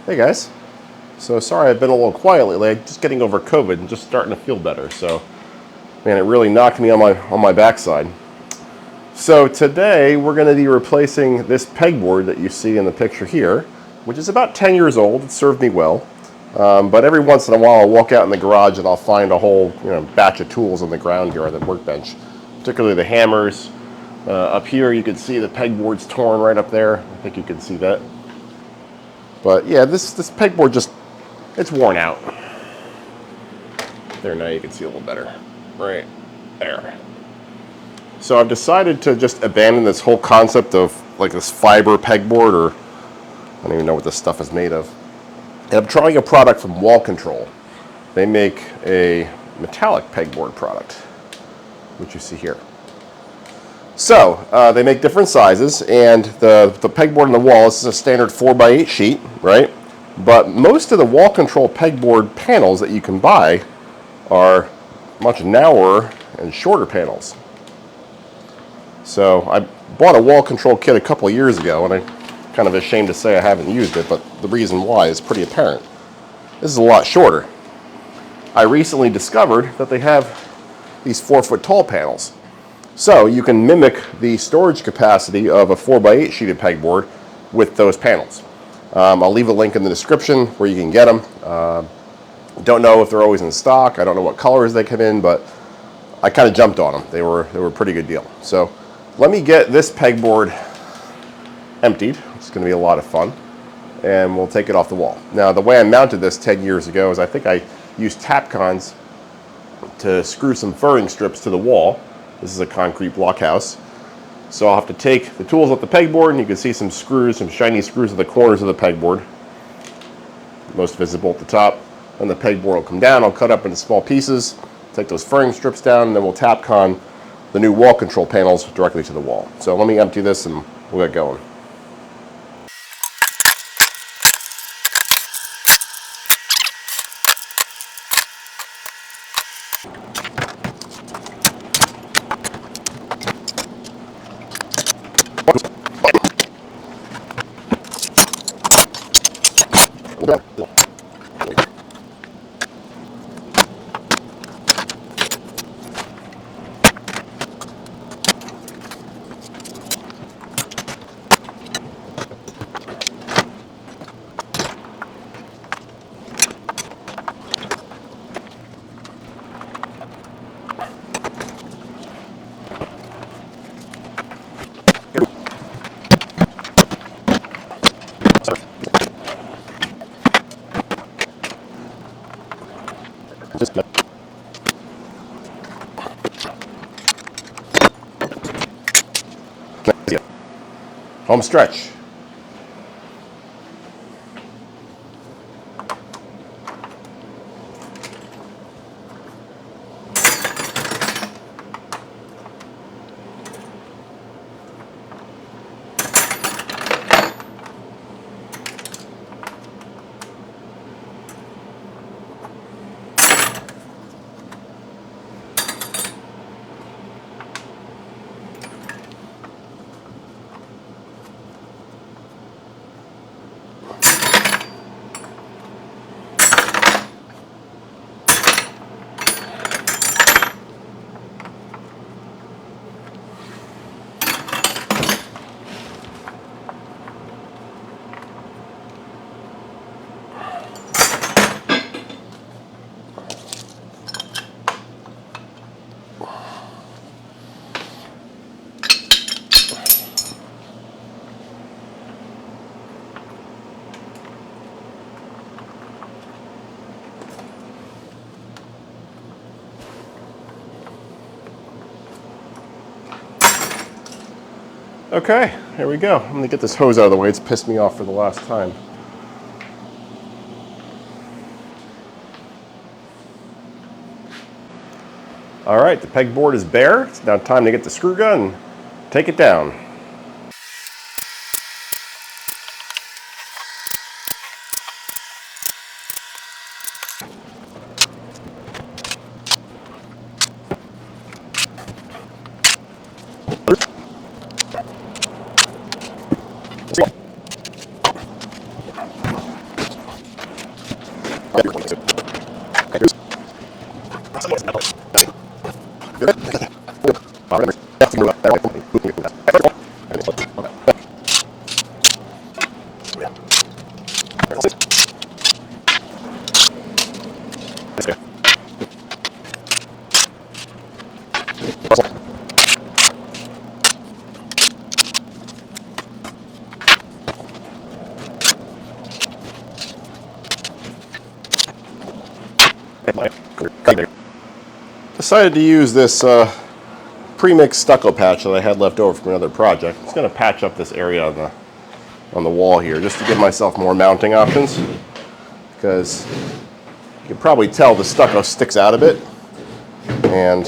Hey guys. So sorry I've been a little quiet lately. I'm just getting over COVID and just starting to feel better. So, man, it really knocked me on my backside. So today we're going to be replacing this pegboard that you see in the picture here, which is about 10 years old. It served me well. But every once in a while I'll walk out in the garage and I'll find a whole batch of tools on the ground here on the workbench, particularly the hammers. Up here you can see the pegboard's torn right up there. I think you can see that. But yeah, this pegboard it's worn out. There, now you can see a little better. Right there. So I've decided to just abandon this whole concept of like this fiber pegboard, or I don't even know what this stuff is made of. And I'm trying a product from Wall Control. They make a metallic pegboard product, which you see here. So they make different sizes, and the pegboard on the wall, this is a standard 4x8 sheet, right? But most of the Wall Control pegboard panels that you can buy are much narrower and shorter panels. So I bought a Wall Control kit a couple of years ago, and I'm kind of ashamed to say I haven't used it, but the reason why is pretty apparent. This is a lot shorter. I recently discovered that they have these 4-foot tall panels. So you can mimic the storage capacity of a 4x8 sheeted pegboard with those panels. I'll leave a link in the description where you can get them. Don't know if they're always in stock. I don't know what colors they come in, but I kind of jumped on them. They were a pretty good deal. So let me get this pegboard emptied. It's going to be a lot of fun, and we'll take it off the wall. Now, the way I mounted this 10 years ago is I think I used Tapcons to screw some furring strips to the wall. This is a concrete block house. So I'll have to take the tools off the pegboard, and you can see some screws, some shiny screws at the corners of the pegboard. Most visible at the top. Then the pegboard will come down, I'll cut up into small pieces, take those furring strips down, and then we'll Tapcon the new Wall Control panels directly to the wall. So let me empty this and we'll get going. Home stretch. Okay, here we go. I'm gonna get this hose out of the way. It's pissed me off for the last time. All right, the pegboard is bare. It's now time to get the screw gun and take it down. Decided to use this pre-mixed stucco patch that I had left over from another project. I'm just going to patch up this area on the wall here just to give myself more mounting options, because you can probably tell the stucco sticks out a bit, and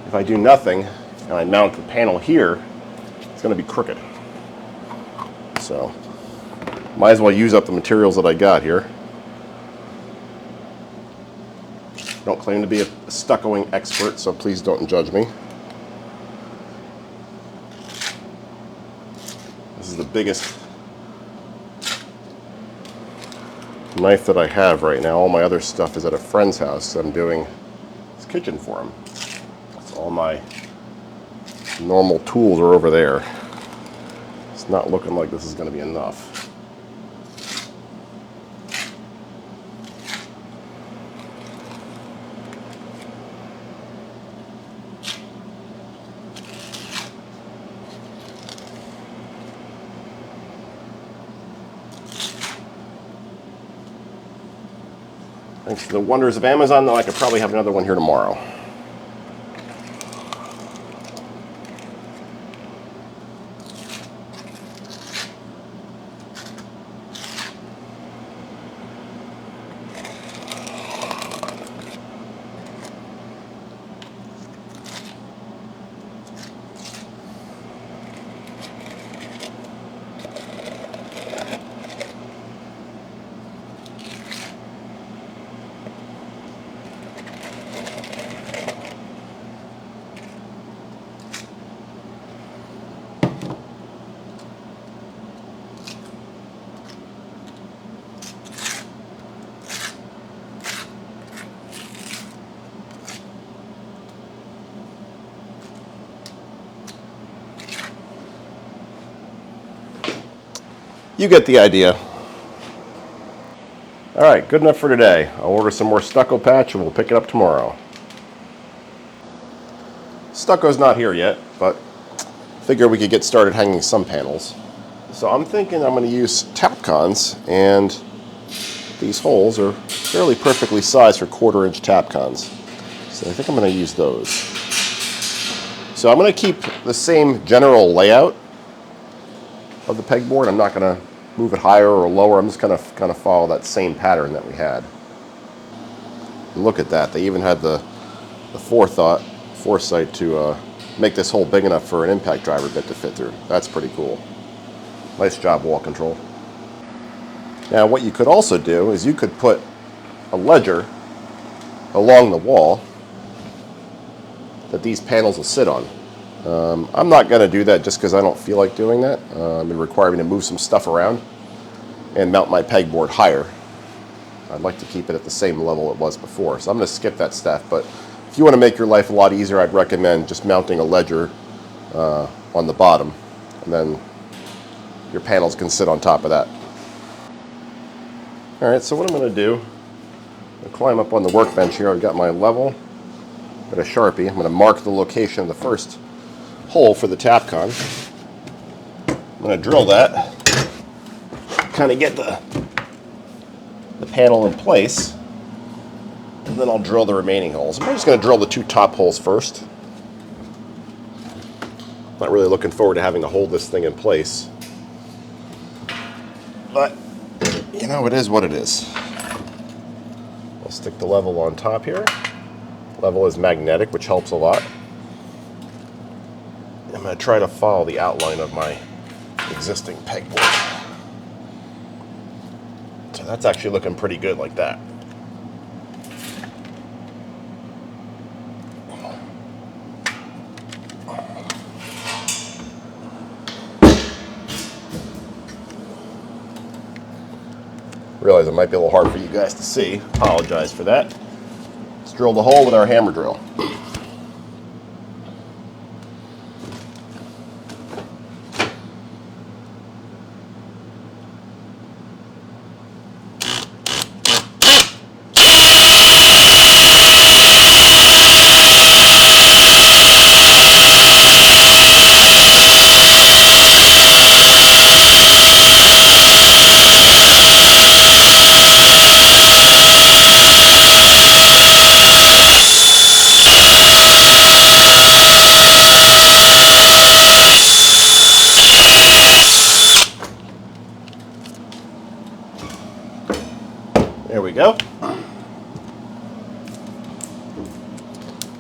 if I do nothing and I mount the panel here, it's going to be crooked. So might as well use up the materials that I got here. I don't claim to be a stuccoing expert, so please don't judge me. This is the biggest knife that I have right now. All my other stuff is at a friend's house, so I'm doing his kitchen for him. So all my normal tools are over there. It's not looking like this is going to be enough. Thanks to the wonders of Amazon, though, I could probably have another one here tomorrow. You get the idea. All right, good enough for today. I'll order some more stucco patch and we'll pick it up tomorrow. Stucco's not here yet, but figure we could get started hanging some panels. So I'm thinking I'm going to use Tapcons, and these holes are fairly perfectly sized for 1/4-inch Tapcons. So I think I'm going to use those. So I'm going to keep the same general layout of the pegboard. I'm not going to move it higher or lower. I'm just going to kind of follow that same pattern that we had. And look at that. They even had the foresight to make this hole big enough for an impact driver bit to fit through. That's pretty cool. Nice job, wall control. Now what you could also do is you could put a ledger along the wall that these panels will sit on. I'm not going to do that just because I don't feel like doing that. It would require me to move some stuff around and mount my pegboard higher. I'd like to keep it at the same level it was before, so I'm going to skip that step. But if you want to make your life a lot easier, I'd recommend just mounting a ledger on the bottom, and then your panels can sit on top of that. All right, so what I'm going to do, I'm going to climb up on the workbench here. I've got my level, got a Sharpie. I'm going to mark the location of the first hole for the Tapcon. I'm going to drill that, kind of get the panel in place, and then I'll drill the remaining holes. I'm just going to drill the 2 top holes first. Not really looking forward to having to hold this thing in place, but you know, it is what it is. I'll stick the level on top here. Level is magnetic, which helps a lot. I'm going to try to follow the outline of my existing pegboard. So that's actually looking pretty good like that. Realize it might be a little hard for you guys to see. Apologize for that. Let's drill the hole with our hammer drill. There we go. I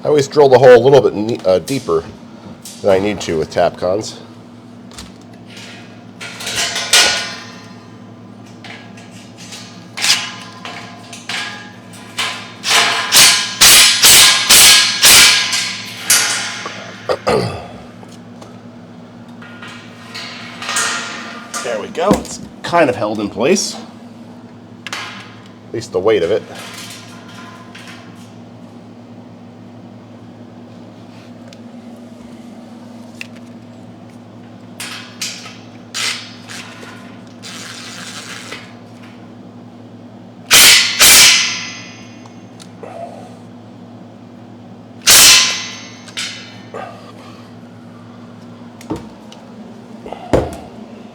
always drill the hole a little bit deeper than I need to with Tapcons. There we go. It's kind of held in place. At least the weight of it.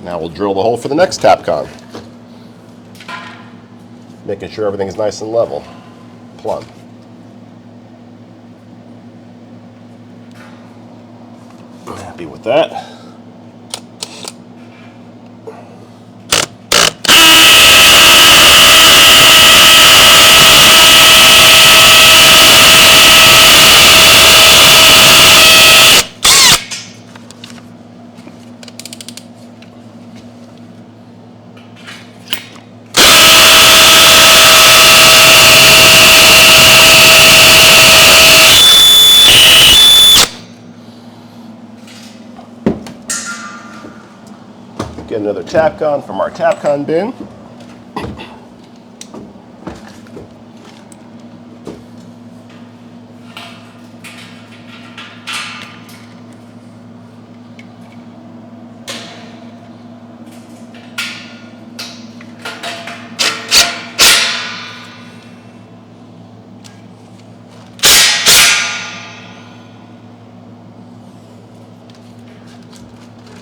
Now we'll drill the hole for the next Tapcon. Making sure everything's nice and level, plumb. Happy with that. Get another Tapcon from our Tapcon bin.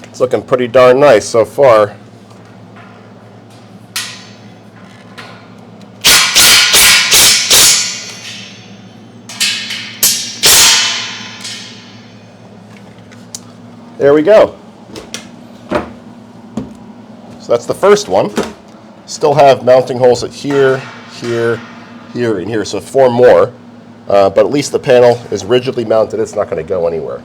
It's looking pretty darn nice so far. There we go. So that's the first one. Still have mounting holes at here, here, here, and here, so 4 more. But at least the panel is rigidly mounted. It's not going to go anywhere.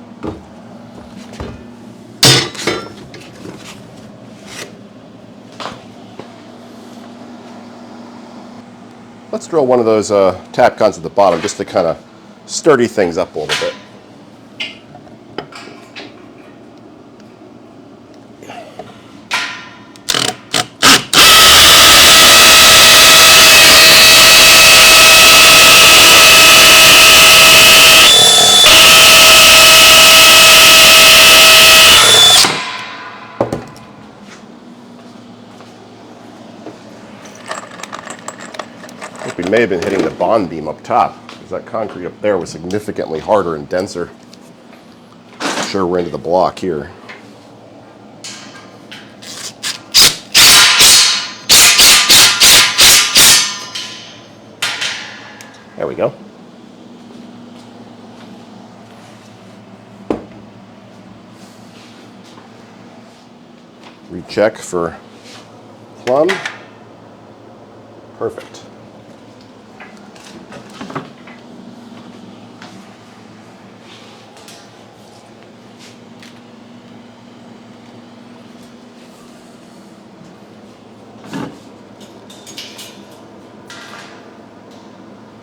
Let's drill one of those Tapcons at the bottom just to kind of sturdy things up a little bit. I think we may have been hitting the bond beam up top, because that concrete up there was significantly harder and denser. Sure, we're into the block here. There we go. Recheck for plumb. Perfect.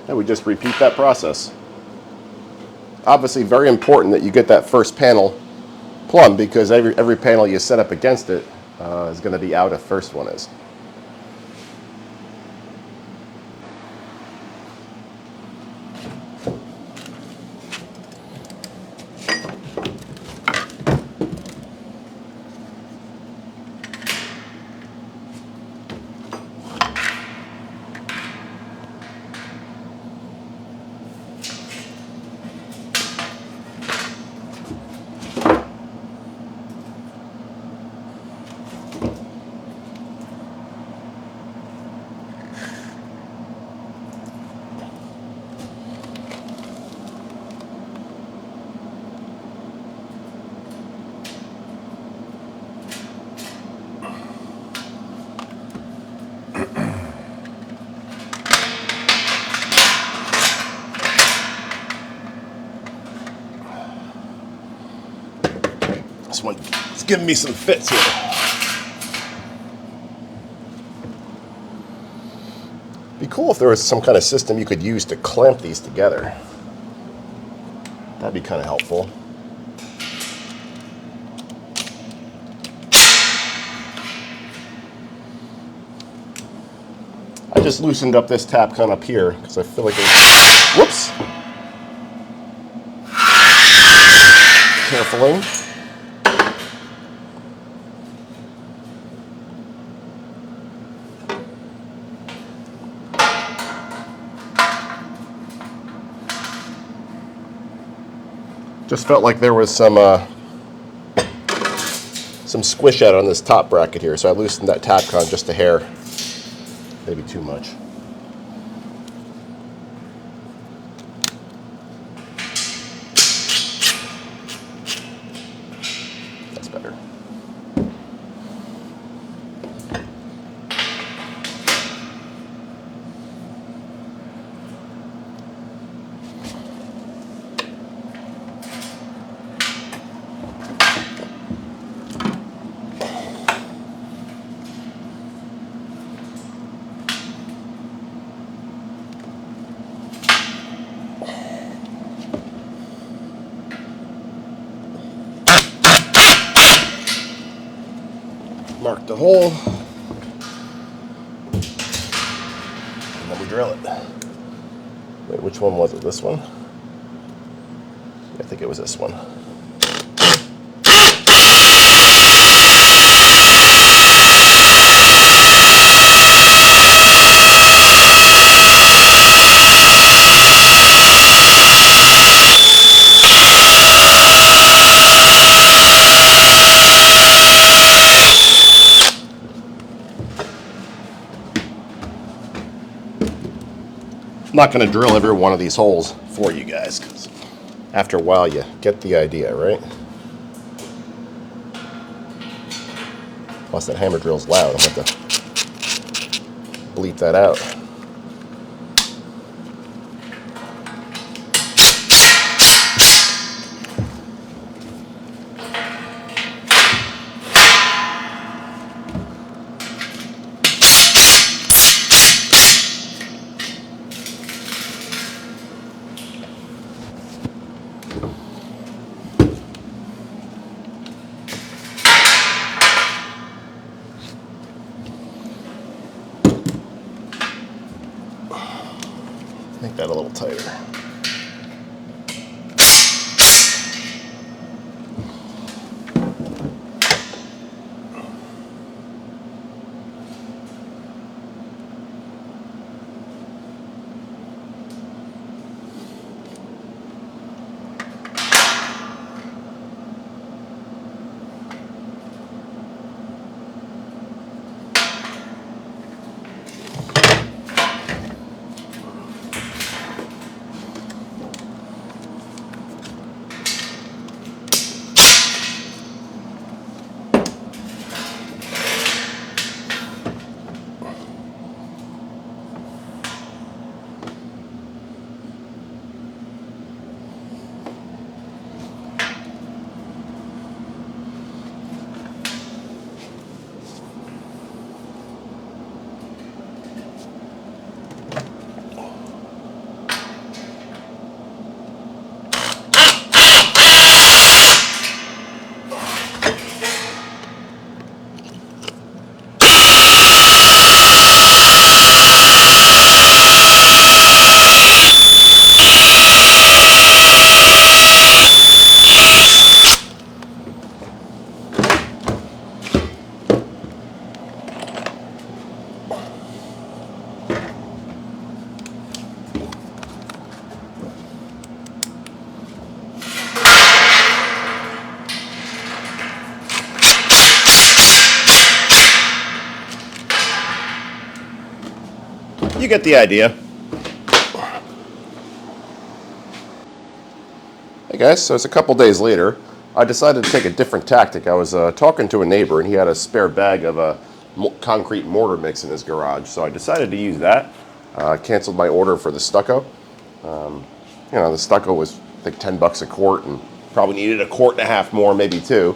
And we just repeat that process. Obviously very important that you get that first panel plumb, because every panel you set up against it is going to be out if first one is. this one is giving me some fits here. It'd be cool if there was some kind of system you could use to clamp these together. That'd be kind of helpful. I just loosened up this tap gun up here because I feel like it's... Whoops! Carefully. Just felt like there was some squish out on this top bracket here, so I loosened that tap con just a hair. Maybe too much. That's better. Mark the hole, and then we drill it. Wait, which one was it? This one? I think it was this one. I'm not going to drill every one of these holes for you guys, because after a while you get the idea, right? Plus that hammer drill's loud. I'm going to have to bleep that out. Make that a little tighter. You get the idea. Hey guys, so it's a couple days later. I decided to take a different tactic. I was talking to a neighbor and he had a spare bag of a concrete mortar mix in his garage. So I decided to use that. Canceled my order for the stucco. The stucco was I think $10 a quart and probably needed a quart and a half more, maybe two.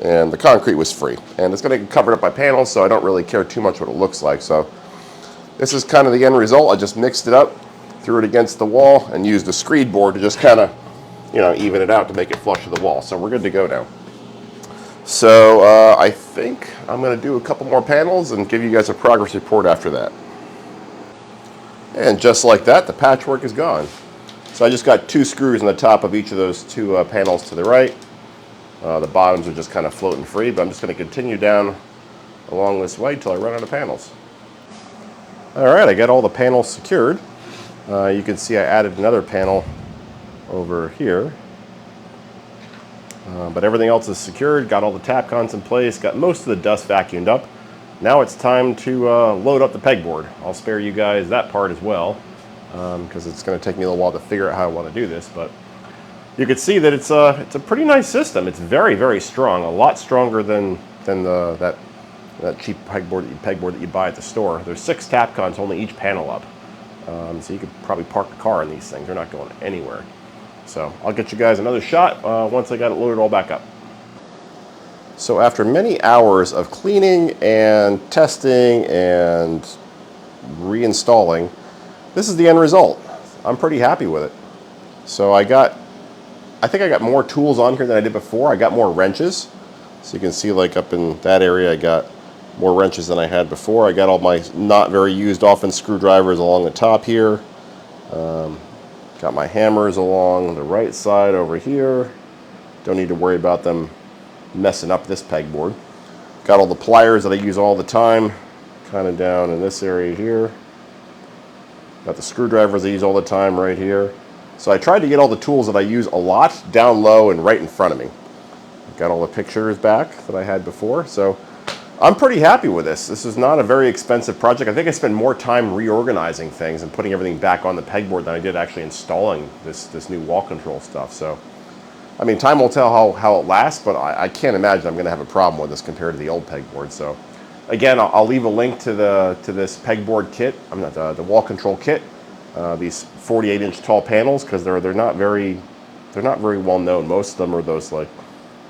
and the concrete was free. And it's going to get covered up by panels, so I don't really care too much what it looks like. So this is kind of the end result. I just mixed it up, threw it against the wall, and used a screed board to just kind of, even it out to make it flush to the wall. So we're good to go now. So I think I'm going to do a couple more panels and give you guys a progress report after that. And just like that, the patchwork is gone. So I just got 2 screws in the top of each of those 2 panels to the right. The bottoms are just kind of floating free, but I'm just going to continue down along this way until I run out of panels. Alright, I got all the panels secured. You can see I added another panel over here. But everything else is secured, got all the tap cons in place, got most of the dust vacuumed up. Now it's time to load up the pegboard. I'll spare you guys that part as well, because it's going to take me a little while to figure out how I want to do this. But you can see that it's a pretty nice system. It's very, very strong, a lot stronger than that cheap pegboard that you buy at the store. There's 6 tap cons holding each panel up, so you could probably park the car in these things. They're not going anywhere. So I'll get you guys another shot once I got it loaded all back up. So after many hours of cleaning and testing and reinstalling, this is the end result. I'm pretty happy with it. So I think I got more tools on here than I did before. I got more wrenches. So you can see, like, up in that area, I got more wrenches than I had before. I got all my not very used often screwdrivers along the top here. Got my hammers along the right side over here. Don't need to worry about them messing up this pegboard. Got all the pliers that I use all the time, kind of down in this area here. Got the screwdrivers I use all the time right here. So I tried to get all the tools that I use a lot down low and right in front of me. Got all the pictures back that I had before, so I'm pretty happy with this. This is not a very expensive project. I think I spent more time reorganizing things and putting everything back on the pegboard than I did actually installing this new wall control stuff. So, I mean, time will tell how it lasts, but I can't imagine I'm going to have a problem with this compared to the old pegboard. So, again, I'll leave a link to this pegboard kit. I'm not the wall control kit. These 48-inch tall panels, because they're not very well known. Most of them are those, like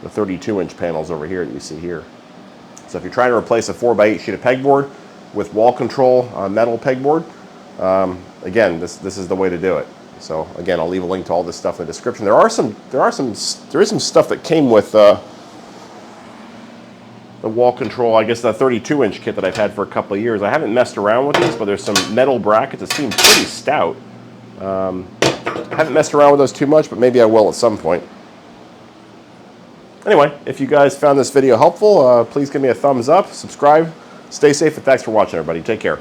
the 32-inch panels over here that you see here. So if you're trying to replace a 4x8 sheet of pegboard with wall control metal pegboard, again, this is the way to do it. So again, I'll leave a link to all this stuff in the description. There is some stuff that came with the wall control. I guess the 32-inch kit that I've had for a couple of years. I haven't messed around with these, but there's some metal brackets that seem pretty stout. I haven't messed around with those too much, but maybe I will at some point. Anyway, if you guys found this video helpful, please give me a thumbs up, subscribe, stay safe, and thanks for watching, everybody. Take care.